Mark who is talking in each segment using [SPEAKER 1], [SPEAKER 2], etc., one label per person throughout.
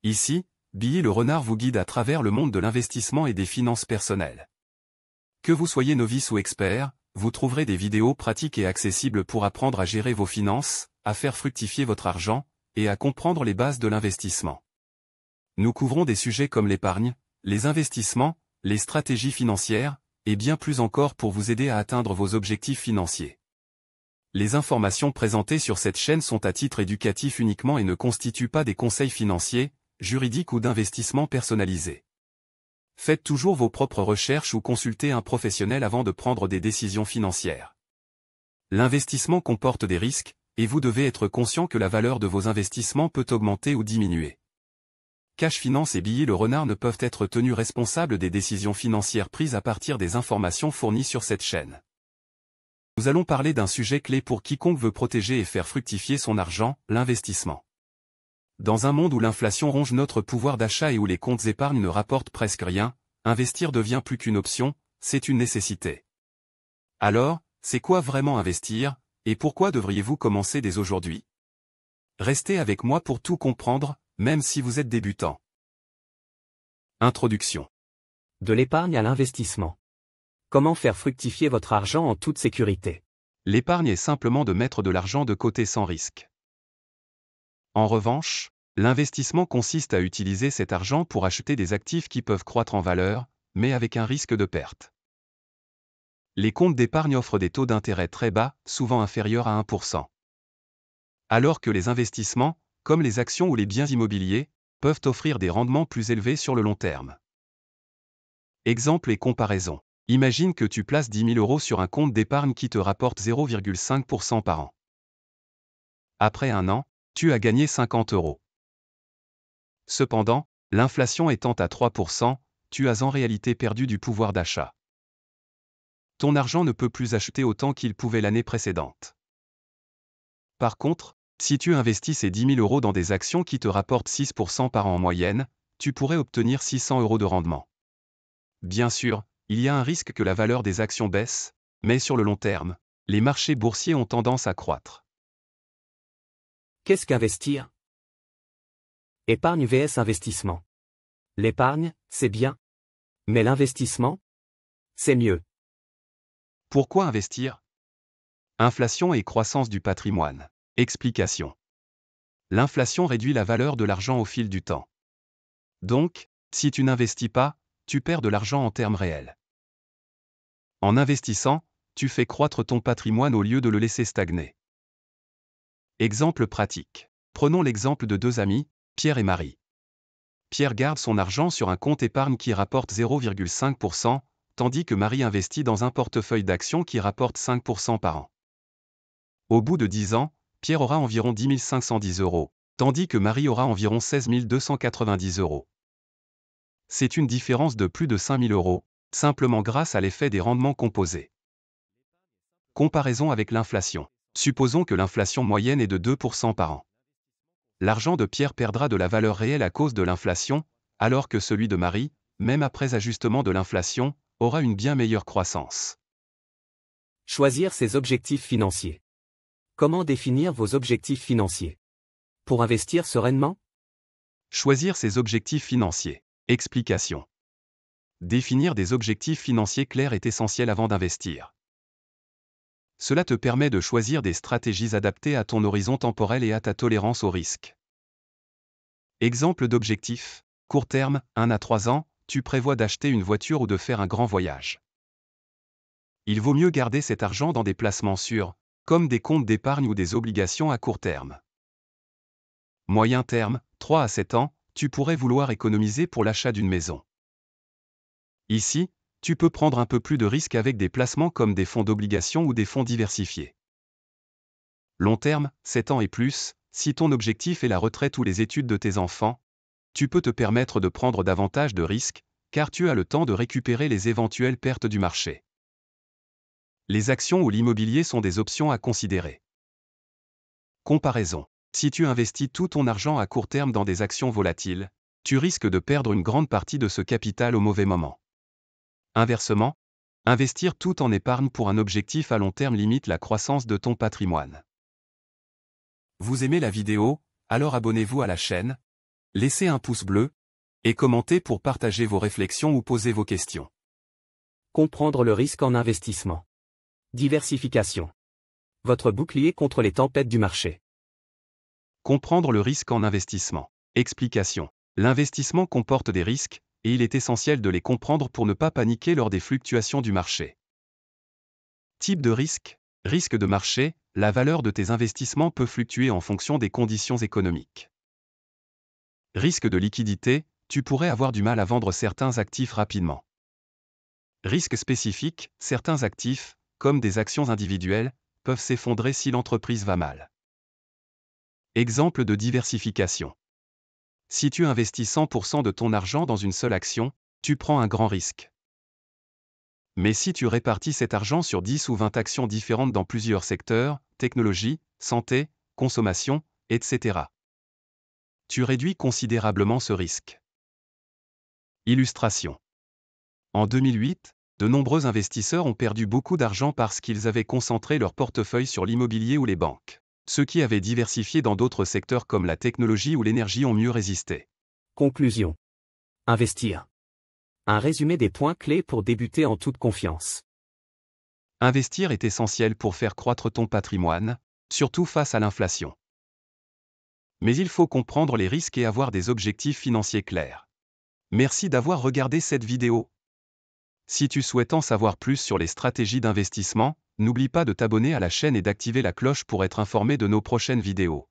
[SPEAKER 1] Ici, Billy le renard vous guide à travers le monde de l'investissement et des finances personnelles. Que vous soyez novice ou expert, vous trouverez des vidéos pratiques et accessibles pour apprendre à gérer vos finances, à faire fructifier votre argent, et à comprendre les bases de l'investissement. Nous couvrons des sujets comme l'épargne, les investissements, les stratégies financières, et bien plus encore pour vous aider à atteindre vos objectifs financiers. Les informations présentées sur cette chaîne sont à titre éducatif uniquement et ne constituent pas des conseils financiers, juridiques ou d'investissement personnalisés. Faites toujours vos propres recherches ou consultez un professionnel avant de prendre des décisions financières. L'investissement comporte des risques, et vous devez être conscient que la valeur de vos investissements peut augmenter ou diminuer. Cash Finance et Billy le renard ne peuvent être tenus responsables des décisions financières prises à partir des informations fournies sur cette chaîne. Nous allons parler d'un sujet clé pour quiconque veut protéger et faire fructifier son argent, l'investissement. Dans un monde où l'inflation ronge notre pouvoir d'achat et où les comptes épargne ne rapportent presque rien, investir devient plus qu'une option, c'est une nécessité. Alors, c'est quoi vraiment investir, et pourquoi devriez-vous commencer dès aujourd'hui? Restez avec moi pour tout comprendre, même si vous êtes débutant. Introduction.
[SPEAKER 2] De l'épargne à l'investissement. Comment faire fructifier votre argent en toute sécurité?
[SPEAKER 1] L'épargne est simplement de mettre de l'argent de côté sans risque. En revanche, l'investissement consiste à utiliser cet argent pour acheter des actifs qui peuvent croître en valeur, mais avec un risque de perte. Les comptes d'épargne offrent des taux d'intérêt très bas, souvent inférieurs à 1%. Alors que les investissements, comme les actions ou les biens immobiliers, peuvent offrir des rendements plus élevés sur le long terme. Exemple et comparaison. Imagine que tu places 10 000 € sur un compte d'épargne qui te rapporte 0,5% par an. Après un an, tu as gagné 50 €. Cependant, l'inflation étant à 3%, tu as en réalité perdu du pouvoir d'achat. Ton argent ne peut plus acheter autant qu'il pouvait l'année précédente. Par contre, si tu investis ces 10 000 € dans des actions qui te rapportent 6% par an en moyenne, tu pourrais obtenir 600 € de rendement. Bien sûr, il y a un risque que la valeur des actions baisse, mais sur le long terme, les marchés boursiers ont tendance à croître.
[SPEAKER 2] Qu'est-ce qu'investir? Épargne vs investissement. L'épargne, c'est bien. Mais l'investissement? C'est mieux.
[SPEAKER 1] Pourquoi investir? Inflation et croissance du patrimoine. Explication. L'inflation réduit la valeur de l'argent au fil du temps. Donc, si tu n'investis pas, tu perds de l'argent en termes réels. En investissant, tu fais croître ton patrimoine au lieu de le laisser stagner. Exemple pratique. Prenons l'exemple de deux amis, Pierre et Marie. Pierre garde son argent sur un compte épargne qui rapporte 0,5%, tandis que Marie investit dans un portefeuille d'actions qui rapporte 5% par an. Au bout de 10 ans, Pierre aura environ 10 510 €, tandis que Marie aura environ 16 290 €. C'est une différence de plus de 5 000 €, simplement grâce à l'effet des rendements composés. Comparaison avec l'inflation. Supposons que l'inflation moyenne est de 2% par an. L'argent de Pierre perdra de la valeur réelle à cause de l'inflation, alors que celui de Marie, même après ajustement de l'inflation, aura une bien meilleure croissance.
[SPEAKER 2] Choisir ses objectifs financiers. Comment définir vos objectifs financiers? Pour investir sereinement?
[SPEAKER 1] Choisir ses objectifs financiers. Explication. Définir des objectifs financiers clairs est essentiel avant d'investir. Cela te permet de choisir des stratégies adaptées à ton horizon temporel et à ta tolérance au risque. Exemple d'objectif. Court terme, 1 à 3 ans, tu prévois d'acheter une voiture ou de faire un grand voyage. Il vaut mieux garder cet argent dans des placements sûrs, comme des comptes d'épargne ou des obligations à court terme. Moyen terme, 3 à 7 ans, tu pourrais vouloir économiser pour l'achat d'une maison. Ici, tu peux prendre un peu plus de risques avec des placements comme des fonds d'obligations ou des fonds diversifiés. Long terme, 7 ans et plus, si ton objectif est la retraite ou les études de tes enfants, tu peux te permettre de prendre davantage de risques, car tu as le temps de récupérer les éventuelles pertes du marché. Les actions ou l'immobilier sont des options à considérer. Comparaison. Si tu investis tout ton argent à court terme dans des actions volatiles, tu risques de perdre une grande partie de ce capital au mauvais moment. Inversement, investir tout en épargne pour un objectif à long terme limite la croissance de ton patrimoine. Vous aimez la vidéo? Alors abonnez-vous à la chaîne Laissez un pouce bleu et commentez pour partager vos réflexions ou poser vos questions.
[SPEAKER 2] Comprendre le risque en investissement. Diversification. Votre bouclier contre les tempêtes du marché.
[SPEAKER 1] Comprendre le risque en investissement. Explication. L'investissement comporte des risques, et il est essentiel de les comprendre pour ne pas paniquer lors des fluctuations du marché. Type de risque. Risque de marché, la valeur de tes investissements peut fluctuer en fonction des conditions économiques. Risque de liquidité, tu pourrais avoir du mal à vendre certains actifs rapidement. Risque spécifique, certains actifs, comme des actions individuelles, peuvent s'effondrer si l'entreprise va mal. Exemple de diversification. Si tu investis 100% de ton argent dans une seule action, tu prends un grand risque. Mais si tu répartis cet argent sur 10 ou 20 actions différentes dans plusieurs secteurs, technologie, santé, consommation, etc., tu réduis considérablement ce risque. Illustration. En 2008, de nombreux investisseurs ont perdu beaucoup d'argent parce qu'ils avaient concentré leur portefeuille sur l'immobilier ou les banques. Ceux qui avaient diversifié dans d'autres secteurs comme la technologie ou l'énergie ont mieux résisté.
[SPEAKER 2] Conclusion. Investir. Un résumé des points clés pour débuter en toute confiance.
[SPEAKER 1] Investir est essentiel pour faire croître ton patrimoine, surtout face à l'inflation. Mais il faut comprendre les risques et avoir des objectifs financiers clairs. Merci d'avoir regardé cette vidéo. Si tu souhaites en savoir plus sur les stratégies d'investissement, n'oublie pas de t'abonner à la chaîne et d'activer la cloche pour être informé de nos prochaines vidéos.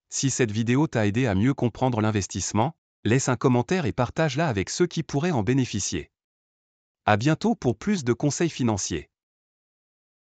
[SPEAKER 1] Si cette vidéo t'a aidé à mieux comprendre l'investissement, laisse un commentaire et partage-la avec ceux qui pourraient en bénéficier. À bientôt pour plus de conseils financiers.